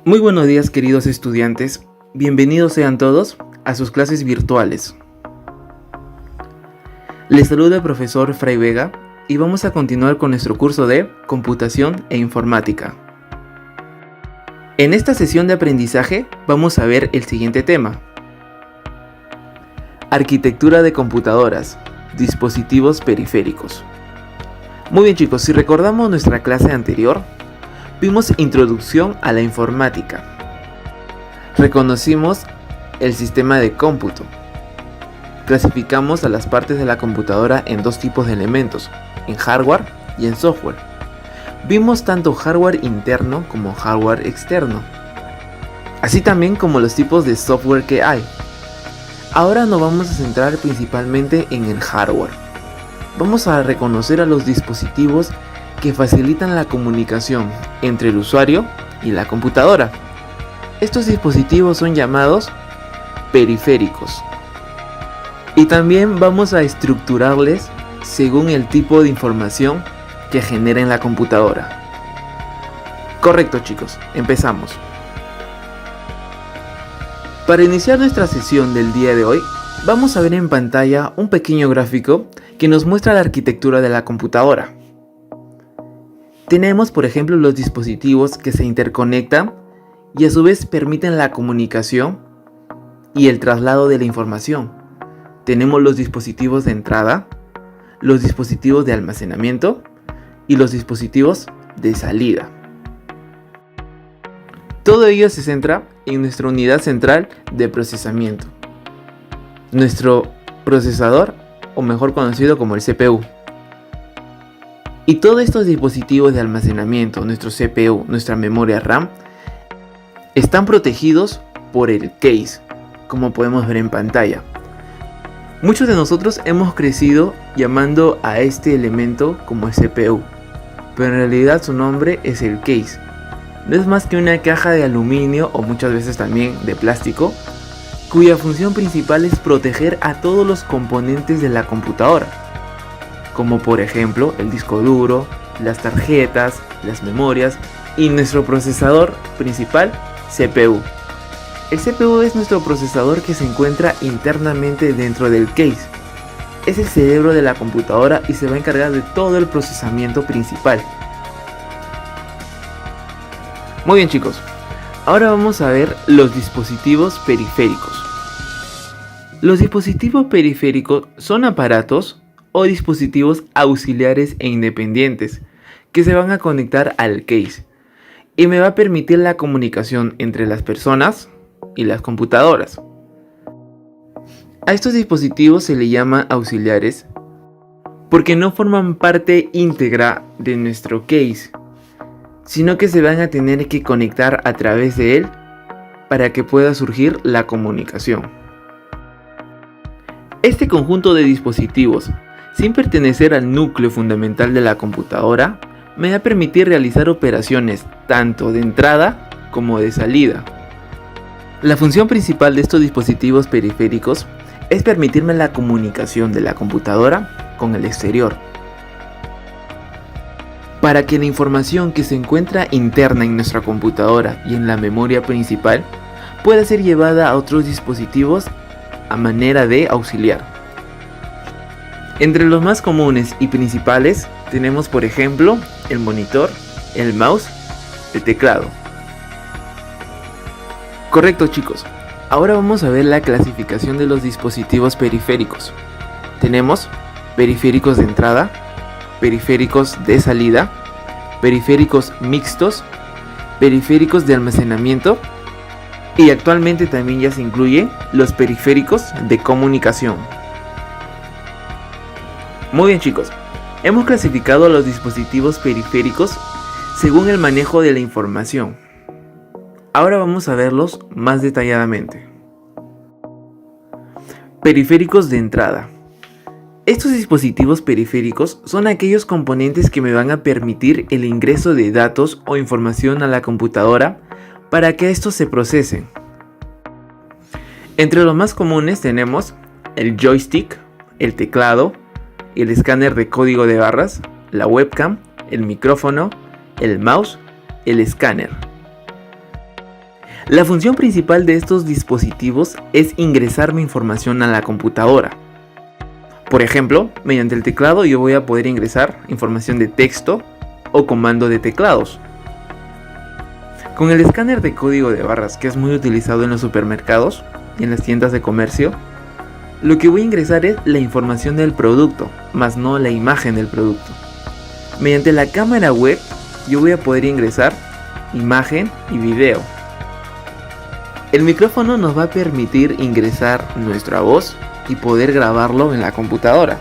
Muy buenos días, queridos estudiantes, bienvenidos sean todos a sus clases virtuales. Les saluda el profesor Fray Vega y vamos a continuar con nuestro curso de Computación e Informática. En esta sesión de aprendizaje vamos a ver el siguiente tema: Arquitectura de computadoras, dispositivos periféricos. Muy bien, chicos, si recordamos nuestra clase anterior, vimos introducción a la informática. Reconocimos el sistema de cómputo. Clasificamos a las partes de la computadora en dos tipos de elementos, en hardware y en software. Vimos tanto hardware interno como hardware externo, así también como los tipos de software que hay. Ahora nos vamos a centrar principalmente en el hardware. Vamos a reconocer a los dispositivos que facilitan la comunicación entre el usuario y la computadora. Estos dispositivos son llamados periféricos. Y también vamos a estructurarles según el tipo de información que genera en la computadora. Correcto, chicos, empezamos. Para iniciar nuestra sesión del día de hoy, vamos a ver en pantalla un pequeño gráfico que nos muestra la arquitectura de la computadora. Tenemos, por ejemplo, los dispositivos que se interconectan y a su vez permiten la comunicación y el traslado de la información. Tenemos los dispositivos de entrada, los dispositivos de almacenamiento y los dispositivos de salida. Todo ello se centra en nuestra unidad central de procesamiento, nuestro procesador, o mejor conocido como el CPU. Y todos estos dispositivos de almacenamiento, nuestro CPU, nuestra memoria RAM, están protegidos por el case, como podemos ver en pantalla. Muchos de nosotros hemos crecido llamando a este elemento como el CPU, pero en realidad su nombre es el case. No es más que una caja de aluminio o muchas veces también de plástico, cuya función principal es proteger a todos los componentes de la computadora, como por ejemplo el disco duro, las tarjetas, las memorias y nuestro procesador principal, CPU. El CPU es nuestro procesador que se encuentra internamente dentro del case. Es el cerebro de la computadora y se va a encargar de todo el procesamiento principal. Muy bien, chicos, ahora vamos a ver los dispositivos periféricos. Los dispositivos periféricos son aparatos o dispositivos auxiliares e independientes que se van a conectar al case y me va a permitir la comunicación entre las personas y las computadoras. A estos dispositivos se le llama auxiliares porque no forman parte íntegra de nuestro case, sino que se van a tener que conectar a través de él para que pueda surgir la comunicación. Este conjunto de dispositivos, sin pertenecer al núcleo fundamental de la computadora, me va a permitir realizar operaciones tanto de entrada como de salida. La función principal de estos dispositivos periféricos es permitirme la comunicación de la computadora con el exterior, para que la información que se encuentra interna en nuestra computadora y en la memoria principal pueda ser llevada a otros dispositivos a manera de auxiliar. Entre los más comunes y principales tenemos, por ejemplo, el monitor, el mouse, el teclado. Correcto, chicos. Ahora vamos a ver la clasificación de los dispositivos periféricos. Tenemos periféricos de entrada, periféricos de salida, periféricos mixtos, periféricos de almacenamiento y actualmente también ya se incluyen los periféricos de comunicación. Muy bien, chicos, hemos clasificado a los dispositivos periféricos según el manejo de la información. Ahora vamos a verlos más detalladamente. Periféricos de entrada. Estos dispositivos periféricos son aquellos componentes que me van a permitir el ingreso de datos o información a la computadora para que estos se procesen. Entre los más comunes tenemos el joystick, el teclado, el escáner de código de barras, la webcam, el micrófono, el mouse, el escáner. La función principal de estos dispositivos es ingresar mi información a la computadora. Por ejemplo, mediante el teclado yo voy a poder ingresar información de texto o comando de teclados. Con el escáner de código de barras, que es muy utilizado en los supermercados y en las tiendas de comercio, lo que voy a ingresar es la información del producto, más no la imagen del producto. Mediante la cámara web yo voy a poder ingresar imagen y video. El micrófono nos va a permitir ingresar nuestra voz y poder grabarlo en la computadora.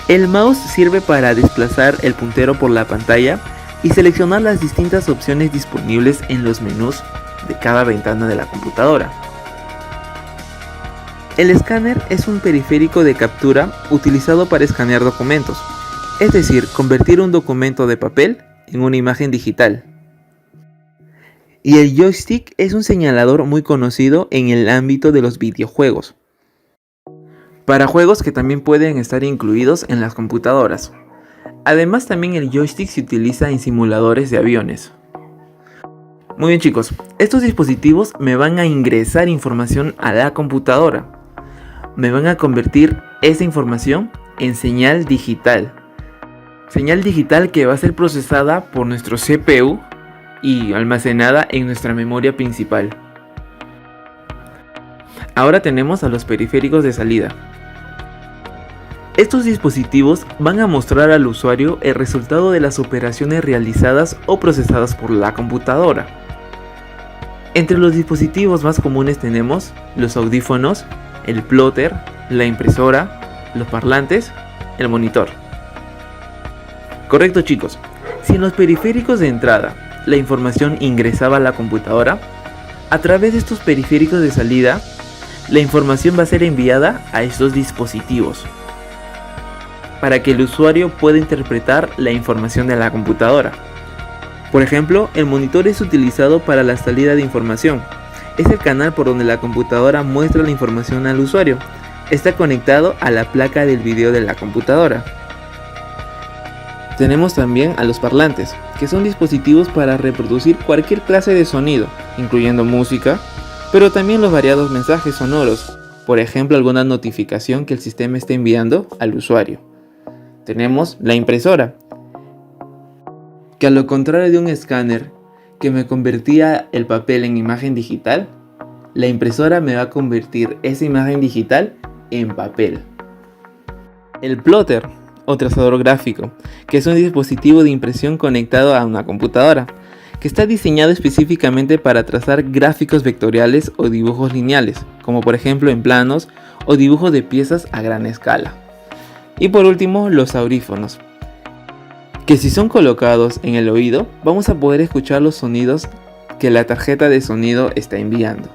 El mouse sirve para desplazar el puntero por la pantalla y seleccionar las distintas opciones disponibles en los menús de cada ventana de la computadora. El escáner es un periférico de captura utilizado para escanear documentos, es decir, convertir un documento de papel en una imagen digital. Y el joystick es un señalador muy conocido en el ámbito de los videojuegos, para juegos que también pueden estar incluidos en las computadoras. Además, también el joystick se utiliza en simuladores de aviones. Muy bien chicos, estos dispositivos me van a ingresar información a la computadora. Me van a convertir esa información en señal digital. Señal digital que va a ser procesada por nuestro CPU y almacenada en nuestra memoria principal. Ahora tenemos a los periféricos de salida. Estos dispositivos van a mostrar al usuario el resultado de las operaciones realizadas o procesadas por la computadora. Entre los dispositivos más comunes tenemos los audífonos, el plotter, la impresora, los parlantes, el monitor. Correcto chicos, si en los periféricos de entrada la información ingresaba a la computadora, a través de estos periféricos de salida, la información va a ser enviada a estos dispositivos para que el usuario pueda interpretar la información de la computadora. Por ejemplo, el monitor es utilizado para la salida de información. Es el canal por donde la computadora muestra la información al usuario. Está conectado a la placa del video de la computadora. Tenemos también a los parlantes, que son dispositivos para reproducir cualquier clase de sonido, incluyendo música, pero también los variados mensajes sonoros, por ejemplo alguna notificación que el sistema esté enviando al usuario. Tenemos la impresora, que a lo contrario de un escáner que me convertía el papel en imagen digital, la impresora me va a convertir esa imagen digital en papel. El plotter o trazador gráfico, que es un dispositivo de impresión conectado a una computadora, que está diseñado específicamente para trazar gráficos vectoriales o dibujos lineales, como por ejemplo en planos o dibujos de piezas a gran escala. Y por último, los audífonos, que si son colocados en el oído, vamos a poder escuchar los sonidos que la tarjeta de sonido está enviando.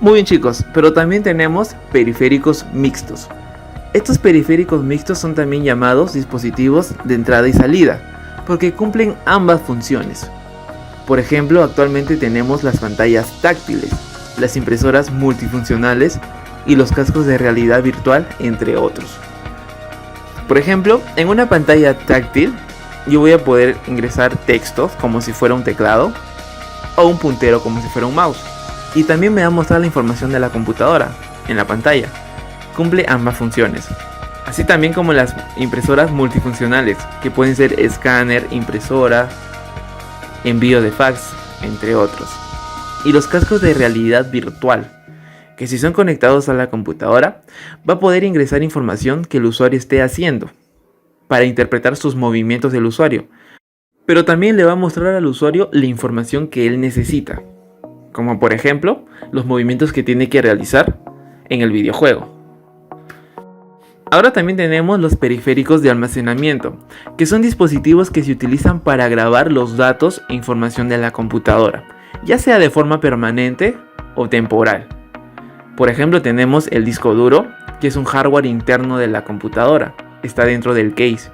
Muy bien chicos, pero también tenemos periféricos mixtos. Estos periféricos mixtos son también llamados dispositivos de entrada y salida, porque cumplen ambas funciones. Por ejemplo, actualmente tenemos las pantallas táctiles, las impresoras multifuncionales y los cascos de realidad virtual, entre otros. Por ejemplo, en una pantalla táctil yo voy a poder ingresar textos como si fuera un teclado o un puntero como si fuera un mouse. Y también me va a mostrar la información de la computadora en la pantalla. Cumple ambas funciones. Así también como las impresoras multifuncionales, que pueden ser escáner, impresora, envío de fax, entre otros. Y los cascos de realidad virtual, que si son conectados a la computadora, va a poder ingresar información que el usuario esté haciendo, para interpretar sus movimientos del usuario. Pero también le va a mostrar al usuario la información que él necesita, como por ejemplo, los movimientos que tiene que realizar en el videojuego. Ahora también tenemos los periféricos de almacenamiento, que son dispositivos que se utilizan para grabar los datos e información de la computadora, ya sea de forma permanente o temporal. Por ejemplo, tenemos el disco duro, que es un hardware interno de la computadora, está dentro del case.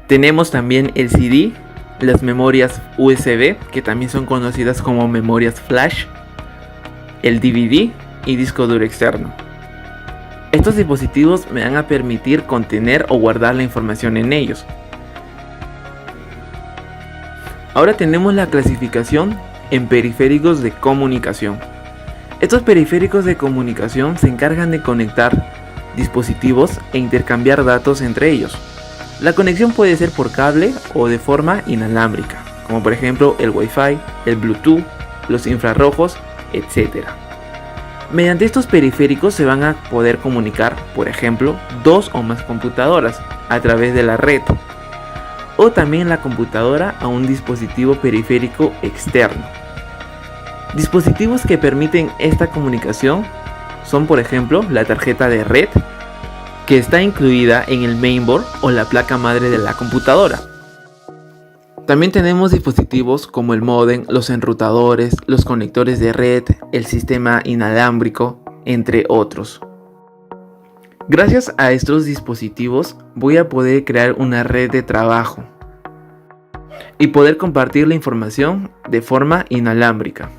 Tenemos también el CD, las memorias USB, que también son conocidas como memorias flash, el DVD y disco duro externo. Estos dispositivos me van a permitir contener o guardar la información en ellos. Ahora tenemos la clasificación en periféricos de comunicación. Estos periféricos de comunicación se encargan de conectar dispositivos e intercambiar datos entre ellos. La conexión puede ser por cable o de forma inalámbrica, como por ejemplo el Wi-Fi, el Bluetooth, los infrarrojos, etc. Mediante estos periféricos se van a poder comunicar, por ejemplo, 2 o más computadoras a través de la red, o también la computadora a un dispositivo periférico externo. Dispositivos que permiten esta comunicación son, por ejemplo, la tarjeta de red, que está incluida en el mainboard o la placa madre de la computadora. También tenemos dispositivos como el módem, los enrutadores, los conectores de red, el sistema inalámbrico, entre otros. Gracias a estos dispositivos voy a poder crear una red de trabajo y poder compartir la información de forma inalámbrica.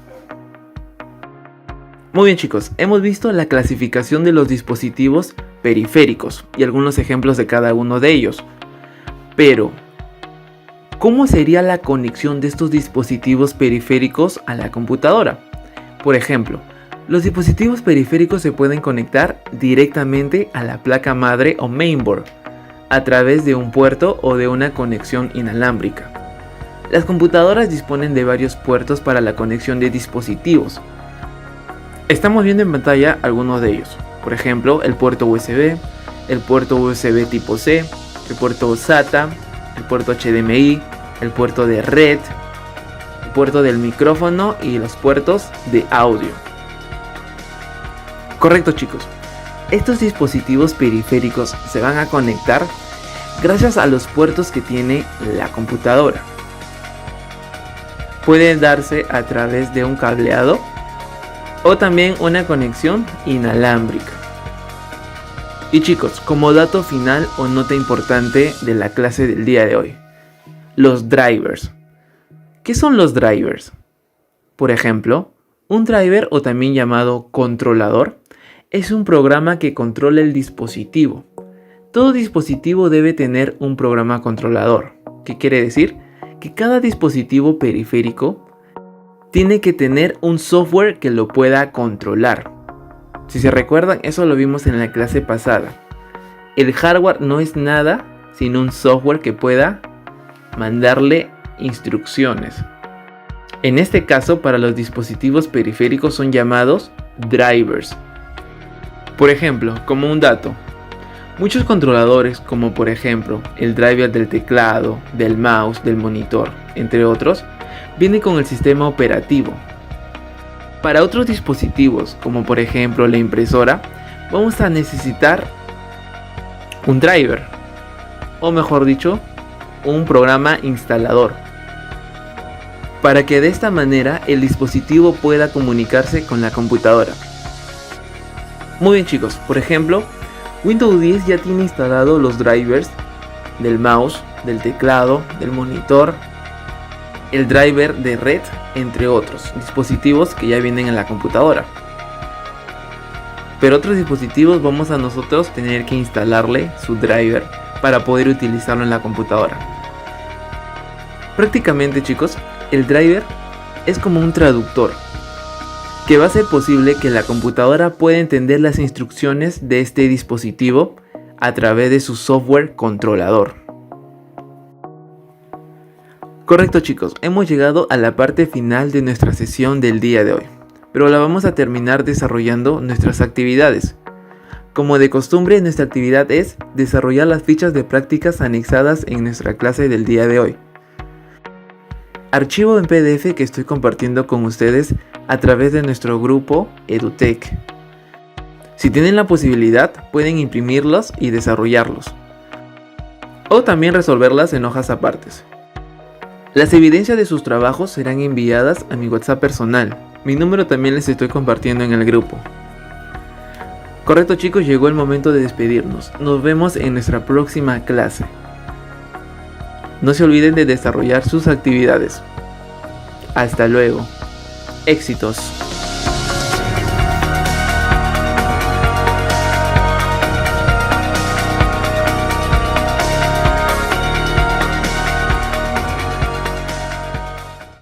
Muy bien chicos, hemos visto la clasificación de los dispositivos periféricos y algunos ejemplos de cada uno de ellos. Pero, ¿cómo sería la conexión de estos dispositivos periféricos a la computadora? Por ejemplo, los dispositivos periféricos se pueden conectar directamente a la placa madre o mainboard a través de un puerto o de una conexión inalámbrica. Las computadoras disponen de varios puertos para la conexión de dispositivos. Estamos viendo en pantalla algunos de ellos, por ejemplo el puerto USB, el puerto USB tipo C, el puerto SATA, el puerto HDMI, el puerto de red, el puerto del micrófono y los puertos de audio. Correcto chicos, estos dispositivos periféricos se van a conectar gracias a los puertos que tiene la computadora. Pueden darse a través de un cableado o también una conexión inalámbrica. Y chicos, como dato final o nota importante de la clase del día de hoy, los drivers. ¿Qué son los drivers? Por ejemplo, un driver, o también llamado controlador, es un programa que controla el dispositivo. Todo dispositivo debe tener un programa controlador. ¿Qué quiere decir? Que cada dispositivo periférico tiene que tener un software que lo pueda controlar. Si se recuerdan, eso lo vimos en la clase pasada. El hardware no es nada sino un software que pueda mandarle instrucciones. En este caso, para los dispositivos periféricos son llamados drivers. Por ejemplo, como un dato, muchos controladores, como por ejemplo el driver del teclado, del mouse, del monitor, entre otros, viene con el sistema operativo. Para otros dispositivos, como por ejemplo la impresora, vamos a necesitar un driver, o mejor dicho, un programa instalador, para que de esta manera el dispositivo pueda comunicarse con la computadora. Muy bien chicos, por ejemplo, Windows 10 ya tiene instalados los drivers del mouse, del teclado, del monitor, el driver de red, entre otros dispositivos que ya vienen en la computadora. Pero otros dispositivos vamos a nosotros tener que instalarle su driver para poder utilizarlo en la computadora. Prácticamente chicos, el driver es como un traductor que va a hacer posible que la computadora pueda entender las instrucciones de este dispositivo a través de su software controlador. Correcto chicos, hemos llegado a la parte final de nuestra sesión del día de hoy, pero la vamos a terminar desarrollando nuestras actividades. Como de costumbre, nuestra actividad es desarrollar las fichas de prácticas anexadas en nuestra clase del día de hoy. Archivo en PDF que estoy compartiendo con ustedes a través de nuestro grupo EduTech. Si tienen la posibilidad, pueden imprimirlos y desarrollarlos, o también resolverlas en hojas apartes. Las evidencias de sus trabajos serán enviadas a mi WhatsApp personal. Mi número también les estoy compartiendo en el grupo. Correcto chicos, llegó el momento de despedirnos. Nos vemos en nuestra próxima clase. No se olviden de desarrollar sus actividades. Hasta luego. Éxitos.